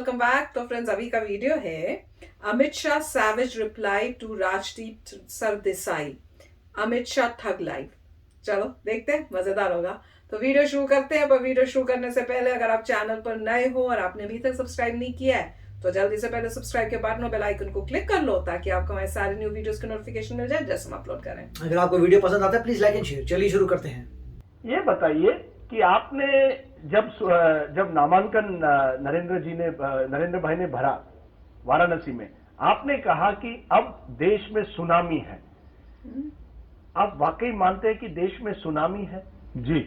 Welcome back. तो friends, अभी का वीडियो है Amit Shah savage reply to Rajdeep Sardesai. Amit Shah thug life. चलो देखते हैं, मजेदार होगा। तो वीडियो शुरू करते हैं। पर वीडियो शुरू करने से पहले अगर आप चैनल पर नए हो और आपने अभी तक सब्सक्राइब नहीं किया है तो जल्दी से पहले सब्सक्राइब के बटन और बेल आइकन को क्लिक कर लो ताकि आपको हमारे सारे न्यू वीडियोस की नोटिफिकेशन मिल जाए जैसे हम अपलोड करें। अगर आपको वीडियो पसंद आता है प्लीज लाइक एंड शेयर। चलिए शुरू करते हैं। ये बताइए कि आपने जब नामांकन नरेंद्र भाई ने भरा वाराणसी में, आपने कहा कि अब देश में सुनामी है। आप वाकई मानते हैं कि देश में सुनामी है? जी,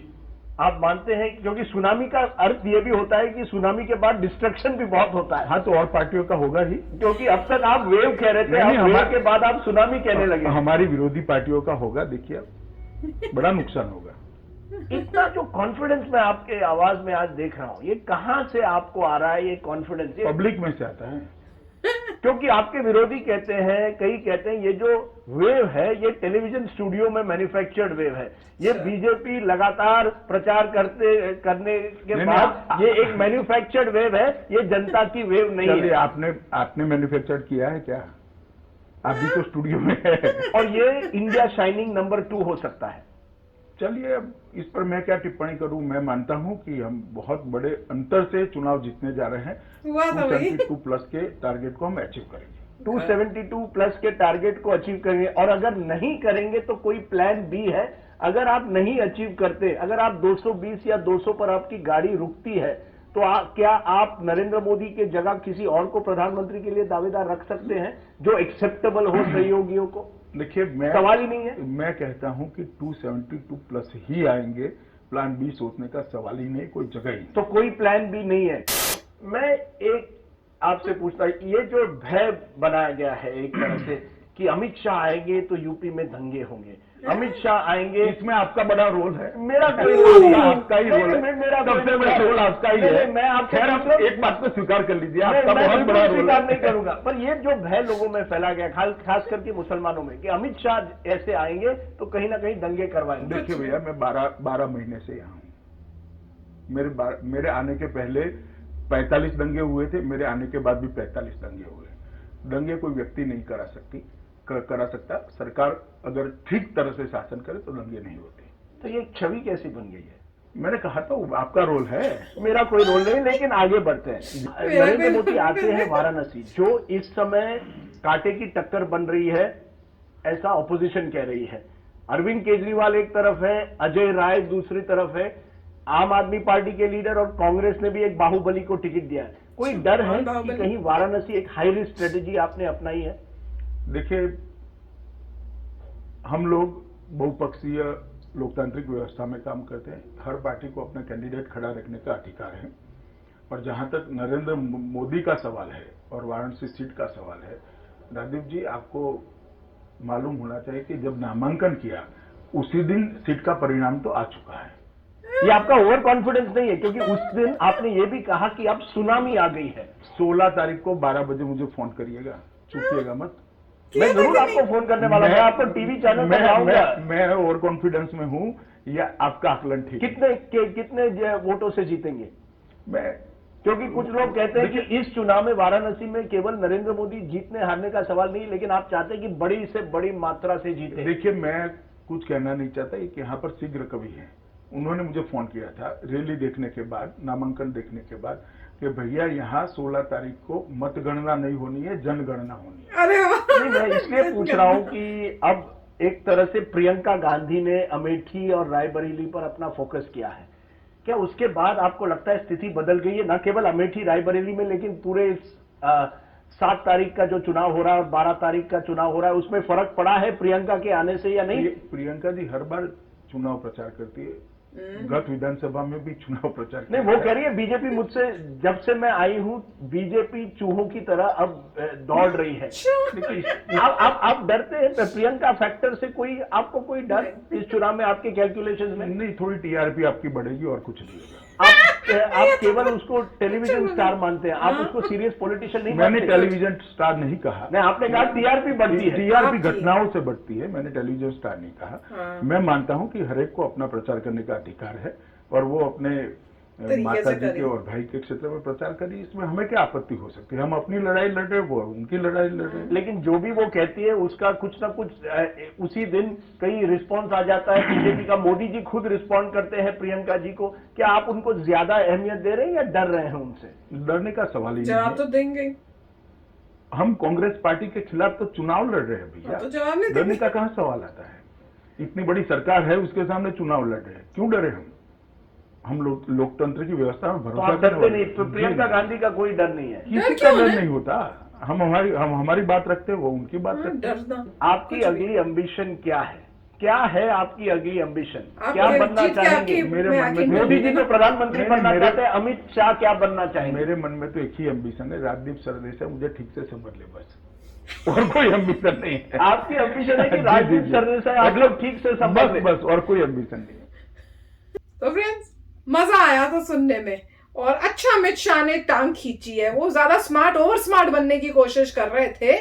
आप मानते हैं? क्योंकि सुनामी का अर्थ ये भी होता है कि सुनामी के बाद डिस्ट्रक्शन भी बहुत होता है। हाँ, तो और पार्टियों का होगा ही, क्योंकि अब तक आप वेव कह रहे थे, अब वेव के बाद आप सुनामी कहने लगे। हमारी विरोधी पार्टियों का होगा। देखिए, अब बड़ा नुकसान होगा। इतना जो कॉन्फिडेंस मैं आपके आवाज में आज देख रहा हूं, ये कहां से आपको आ रहा है? ये कॉन्फिडेंस पब्लिक में से आता है। क्योंकि आपके विरोधी कहते हैं, कई कहते हैं ये जो वेव है ये टेलीविजन स्टूडियो में मैन्युफैक्चर्ड वेव है। ये बीजेपी लगातार प्रचार करने के बाद ये एक मैन्युफैक्चर्ड वेव है, ये जनता की वेव नहीं है। आपने मैन्युफैक्चर किया है क्या? आप भी तो स्टूडियो में है। और ये इंडिया शाइनिंग नंबर 2 हो सकता है। चलिए, अब इस पर मैं क्या टिप्पणी करूं। मैं मानता हूं कि हम बहुत बड़े अंतर से चुनाव जीतने जा रहे हैं। 272 प्लस के टारगेट को हम अचीव करेंगे। 272 प्लस के टारगेट को अचीव करेंगे। और अगर नहीं करेंगे तो कोई प्लान बी है? अगर आप नहीं अचीव करते, अगर आप 220 या 200 पर आपकी गाड़ी रुकती है तो क्या आप नरेंद्र मोदी के जगह किसी और को प्रधानमंत्री के लिए दावेदार रख सकते हैं जो एक्सेप्टेबल हो सहयोगियों को? देखिए, सवाल ही नहीं है। मैं कहता हूं कि 272 प्लस ही आएंगे। प्लान बी सोचने का सवाल ही नहीं, कोई जगह ही। तो कोई प्लान बी नहीं है। मैं एक आपसे पूछता हूं, ये जो भय बनाया गया है एक तरह से कि अमित शाह आएंगे तो यूपी में दंगे होंगे, अमित शाह आएंगे, इसमें आपका बड़ा रोल है। मेरा कोई रोल नहीं, आपका ही रोल है। मेरा सबसे बड़ा रोल आपका ही है। मैं आपको एक बात को स्वीकार कर लीजिए, आपका बहुत बड़ा रोल स्वीकार नहीं करूंगा। पर ये जो भय लोगों में फैला गया, खास करके मुसलमानों में, कि अमित शाह ऐसे आएंगे तो कहीं ना कहीं दंगे करवाएंगे। देखिए भैया, मैं 12 महीने से यहाँ हूँ। मेरे आने के पहले 45 दंगे हुए थे, मेरे आने के बाद भी 45 दंगे हुए। दंगे कोई व्यक्ति नहीं करा सकता। सरकार अगर ठीक तरह से शासन करे तो दंगे नहीं होते। तो ये छवि कैसी बन गई है? मैंने कहा तो आपका रोल है। मेरा कोई रोल नहीं, लेकिन आगे बढ़ते हैं। नरेंद्र मोदी आते हैं वाराणसी, जो इस समय कांटे की टक्कर बन रही है, ऐसा ऑपोजिशन कह रही है। अरविंद केजरीवाल एक तरफ है, अजय राय दूसरी तरफ है, आम आदमी पार्टी के लीडर, और कांग्रेस ने भी एक बाहुबली को टिकट दिया है। कोई डर है कि कहीं वाराणसी एक हाई रिस्क स्ट्रेटेजी आपने अपनाई है? देखिए, हम लोग बहुपक्षीय लोकतांत्रिक व्यवस्था में काम करते हैं। हर पार्टी को अपना कैंडिडेट खड़ा रखने का अधिकार है। और जहां तक नरेंद्र मोदी का सवाल है और वाराणसी सीट का सवाल है, राजीव जी, आपको मालूम होना चाहिए कि जब नामांकन किया उसी दिन सीट का परिणाम तो आ चुका है। ये आपका ओवर कॉन्फिडेंस नहीं है? क्योंकि उस दिन आपने ये भी कहा कि अब सुनामी आ गई है। 16 तारीख को 12 बजे मुझे फोन करिएगा, चूकिएगा मत। मैं जरूर आपको फोन करने वाला हूं। मैं आपको टीवी चैनल पर आऊंगा। मैं ओवर कॉन्फिडेंस में हूं या आपका आकलन ठीक है? कितने वोटों से जीतेंगे? मैं क्योंकि कुछ लोग कहते हैं कि इस चुनाव में वाराणसी में केवल नरेंद्र मोदी जीतने हारने का सवाल नहीं, लेकिन आप चाहते हैं कि बड़ी से बड़ी मात्रा से जीते। देखिए, मैं कुछ कहना नहीं चाहता कि यहाँ पर शीघ्र कवि है। उन्होंने मुझे फोन किया था रैली देखने के बाद, नामांकन देखने के बाद, कि भैया यहाँ 16 तारीख को मतगणना नहीं होनी है, जनगणना होनी है। अरे नहीं, मैं इसलिए पूछ रहा हूं कि अब एक तरह से प्रियंका गांधी ने अमेठी और रायबरेली पर अपना फोकस किया है। क्या उसके बाद आपको लगता है स्थिति बदल गई है? न केवल अमेठी रायबरेली में, लेकिन पूरे 7 तारीख का जो चुनाव हो रहा है और 12 तारीख का चुनाव हो रहा है, उसमें फर्क पड़ा है प्रियंका के आने से या नहीं? प्रियंका जी हर बार चुनाव प्रचार करती है। गत विधानसभा में भी चुनाव प्रचार नहीं, वो कह रही है बीजेपी मुझसे, जब से मैं आई हूं बीजेपी चूहों की तरह अब दौड़ रही है। आप डरते हैं प्रियंका फैक्टर से? आपको कोई डर इस चुनाव में आपके कैलकुलेशंस में? नहीं, थोड़ी टीआरपी आपकी बढ़ेगी और कुछ नहीं होगा। आप केवल उसको टेलीविजन स्टार मानते हैं, आप उसको सीरियस पॉलिटिशियन नहीं मानते? मैंने टेलीविजन स्टार नहीं कहा। नहीं, आपने कहा टीआरपी बढ़ती है। टीआरपी घटनाओं से बढ़ती है, मैंने टेलीविजन स्टार नहीं कहा। मैं मानता हूं कि हर एक को अपना प्रचार करने का अधिकार है और वो अपने तरीके से माता जी के करें। और भाई के क्षेत्र में प्रचार करिए, इसमें हमें क्या आपत्ति हो सकती है? हम अपनी लड़ाई लड़ रहे हैं, वो उनकी लड़ाई लड़ रहे हैं। लेकिन जो भी वो कहती है उसका कुछ ना कुछ उसी दिन कई रिस्पांस आ जाता है बीजेपी का। मोदी जी खुद रिस्पॉन्ड करते हैं प्रियंका जी को। क्या आप उनको ज्यादा अहमियत दे रहे हैं या डर रहे हैं उनसे? डरने का सवाल ही नहीं जवाब है। तो देंगे, हम कांग्रेस पार्टी के खिलाफ तो चुनाव लड़ रहे हैं भैया, तो जवाब नहीं डरने देंगे। का कहाँ सवाल आता है? इतनी बड़ी सरकार है, उसके सामने चुनाव लड़ रहे हैं, क्यों डरे हम लोग लोकतंत्र की व्यवस्था में तो भरोसा आप करने डरते वाले नहीं? हैं। तो प्रियंका गांधी का कोई डर नहीं है? डर किसी का क्यों डर है? नहीं होता। हम हमारी बात रखते हैं, वो उनकी बात रखते हैं। डरना आपकी कुछ भी। अगली एम्बिशन क्या है? क्या है आपकी अगली एम्बिशन? आप क्या ये बनना जीत के चाहेंगे? आपकी- मेरे मैं मन में आके- मोदी जी तो प्रधानमंत्री नहीं, बनना मेरे- चाहते हैं, अमित शाह क्या बनना चाहेंगे? मेरे मन में तो एक ही एम्बिशन है, राजदीप सरदेसाई मुझे ठीक से समझ ले बस, और कोई एम्बिशन नहीं है। आपकी एम्बिशन है कि जी, राजदीप जी। सरदेसाई आप लोग ठीक से समझ बस लें। बस, और कोई एम्बिशन नहीं है। तो फ्रेंड्स, मजा आया था सुनने में, और अच्छा अमित शाह ने टांग खींची है। वो ज्यादा स्मार्ट, ओवर स्मार्ट बनने की कोशिश कर रहे थे,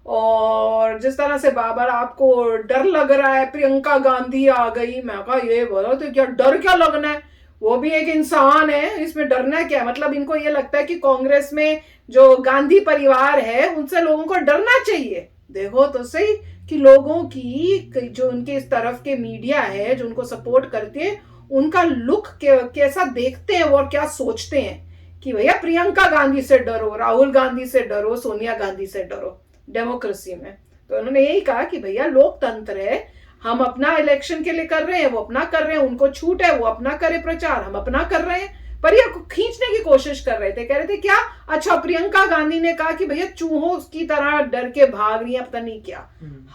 और जिस तरह से बाबर आपको डर लग रहा है प्रियंका गांधी आ गई, मैं कहा ये बोला तो क्या डर क्या लगना है, वो भी एक इंसान है, इसमें डरना क्या है? मतलब इनको ये लगता है कि कांग्रेस में जो गांधी परिवार है उनसे लोगों को डरना चाहिए। देखो तो सही कि लोगों की जो उनके इस तरफ के मीडिया है जो उनको सपोर्ट करती है, उनका लुक कैसा देखते हैं वो और क्या सोचते हैं कि भैया प्रियंका गांधी से डरो, राहुल गांधी से डरो, सोनिया गांधी से डरो डेमोक्रेसी में। तो उन्होंने यही कहा कि भैया लोकतंत्र है, हम अपना इलेक्शन के लिए कर रहे हैं, वो अपना कर रहे हैं, उनको छूट है, वो अपना करे प्रचार, हम अपना कर रहे हैं। पर ये खींचने की कोशिश कर रहे थे, कह रहे थे क्या, अच्छा प्रियंका गांधी ने कहा कि भैया चूहों की तरह डर के भाग रही है, पता नहीं क्या।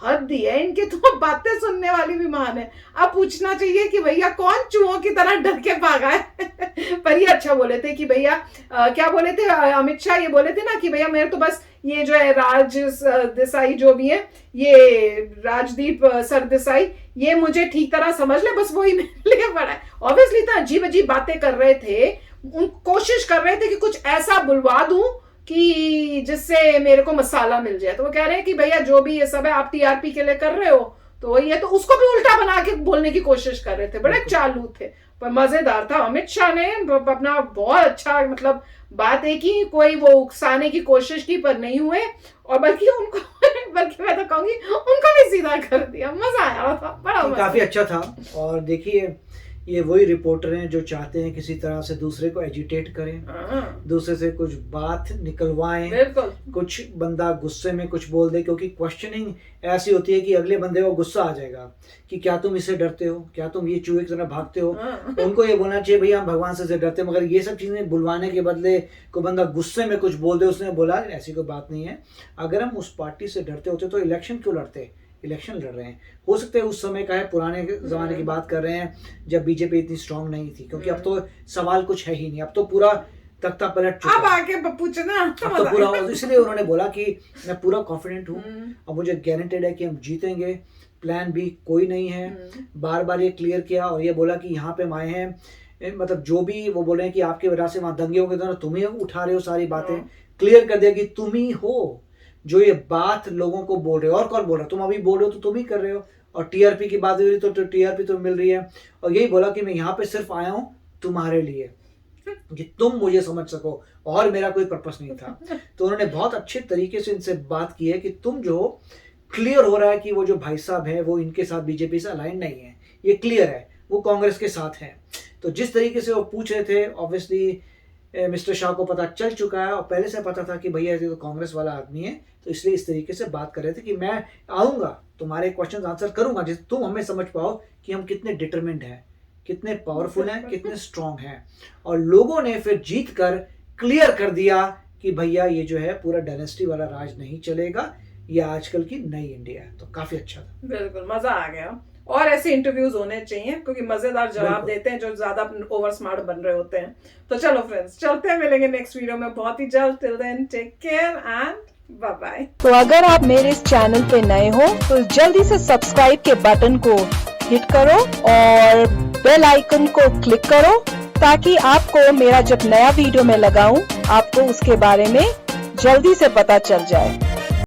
हद ही है इनके, तो बातें सुनने वाली भी मान है। अब पूछना चाहिए कि भैया कौन चूहों की तरह डर के भागा है। पर ये अच्छा बोले थे कि भैया क्या बोले थे अमित शाह, ये बोले थे ना कि भैया मेरे तो बस ये जो है देसाई जो भी है, ये राजदीप सरदेसाई, ये मुझे ठीक तरह समझ ले, बस वही मेरे लिए बड़ा है। ऑब्वियसली तो अजीब अजीब बातें कर रहे थे, कोशिश कर रहे थे कि कुछ ऐसा बुलवा दूं कि जिससे मेरे को मसाला मिल जाए। तो वो कह रहे हैं कि भैया जो भी ये सब है आप टीआरपी के लिए कर रहे हो, तो वही है। तो उसको भी उल्टा बना के बोलने की कोशिश कर रहे थे, बड़े चालू थे, पर मजेदार था। अमित शाह ने अपना बहुत अच्छा, मतलब बात है कि कोई वो उकसाने की कोशिश की पर नहीं हुए, और बल्कि उनको बल्कि मैं तो कहूंगी उनको भी सीधा कर दिया। मजा आया था, बड़ा मजा। काफी अच्छा था। और देखिए ये वही रिपोर्टर हैं जो चाहते हैं किसी तरह से दूसरे को एजिटेट करें, दूसरे से कुछ बात निकलवाएं, बिल्कुल। कुछ बंदा गुस्से में कुछ बोल दे, क्योंकि क्वेश्चनिंग ऐसी होती है कि अगले बंदे को गुस्सा आ जाएगा कि क्या तुम इससे डरते हो, क्या तुम ये चूहे की तरह भागते हो। उनको ये बोलना चाहिए भैया हम भगवान से डरते हैं, मगर ये सब चीजें बुलवाने के बदले को बंदा गुस्से में कुछ बोल दे, उसने बोला ऐसी कोई बात नहीं है। अगर हम उस पार्टी से डरते होते तो इलेक्शन क्यों लड़ते? इलेक्शन लड़ रहे हैं, हो सकता है उस समय का है, पुराने जमाने की बात कर रहे हैं जब बीजेपी इतनी स्ट्रांग नहीं थी, क्योंकि अब तो सवाल कुछ है ही नहीं, अब तो पूरा तख्ता पलट चुका। अब आके पूछना, अब तो पूरा, इसलिए उन्होंने बोला कि मैं पूरा कॉन्फिडेंट हूँ, अब मुझे गारंटेड है कि हम जीतेंगे, प्लान बी कोई नहीं है। बार बार ये क्लियर किया, और ये बोला कि यहाँ पे हम आए हैं, मतलब जो भी वो बोल रहे हैं कि आपकी वजह से वहां दंगे होंगे, तो तुम ही उठा रहे हो सारी बातें, क्लियर कर दिया कि तुम ही हो जो ये बात लोगों को बोल रहे हो। और कौन बोल रहा है? तुम अभी बोल रहे हो तो तुम ही कर रहे हो, और टीआरपी की बात हो रही तो टीआरपी तो मिल रही है। और यही बोला कि मैं यहाँ पे सिर्फ आया हूँ तुम्हारे लिए, कि तुम मुझे समझ सको, और मेरा कोई पर्पस नहीं था। तो उन्होंने बहुत अच्छे तरीके से इनसे बात की है कि तुम जो क्लियर हो रहा है कि वो जो भाई साहब है वो इनके साथ बीजेपी से अलाइन नहीं है, ये क्लियर है, वो कांग्रेस के साथ है। तो जिस तरीके से वो पूछ रहे थे, ऑब्वियसली मिस्टर शाह को पता चल चुका है, और पहले से पता था कि भैया ये तो कांग्रेस वाला आदमी है, तो इसलिए इस तरीके से बात कर रहे थे कि मैं आऊंगा, तुम्हारे क्वेश्चन आंसर करूंगा, जिससे तुम हमें समझ पाओ कि हम कितने डिटरमिन्ड हैं, कितने पावरफुल हैं, कितने स्ट्रांग हैं। और लोगों ने फिर जीत कर क्लियर कर दिया कि भैया ये जो है पूरा डायनेस्टी वाला राज नहीं चलेगा, ये आजकल की नई इंडिया है। तो काफी अच्छा था, बिल्कुल मजा आ गया। और ऐसे इंटरव्यूज होने चाहिए, क्योंकि मजेदार जवाब देते हैं जो ज्यादा ओवर स्मार्ट बन रहे होते हैं। तो चलो फ्रेंड्स, चलते हैं, मिलेंगे नेक्स्ट वीडियो में बहुत ही जल्द। Till then take care and bye bye. तो अगर आप मेरे इस चैनल पे नए हो तो जल्दी से सब्सक्राइब के बटन को हिट करो और बेल आइकन को क्लिक करो, ताकि आपको मेरा जब नया वीडियो मैं लगाऊं आपको उसके बारे में जल्दी से पता चल जाए।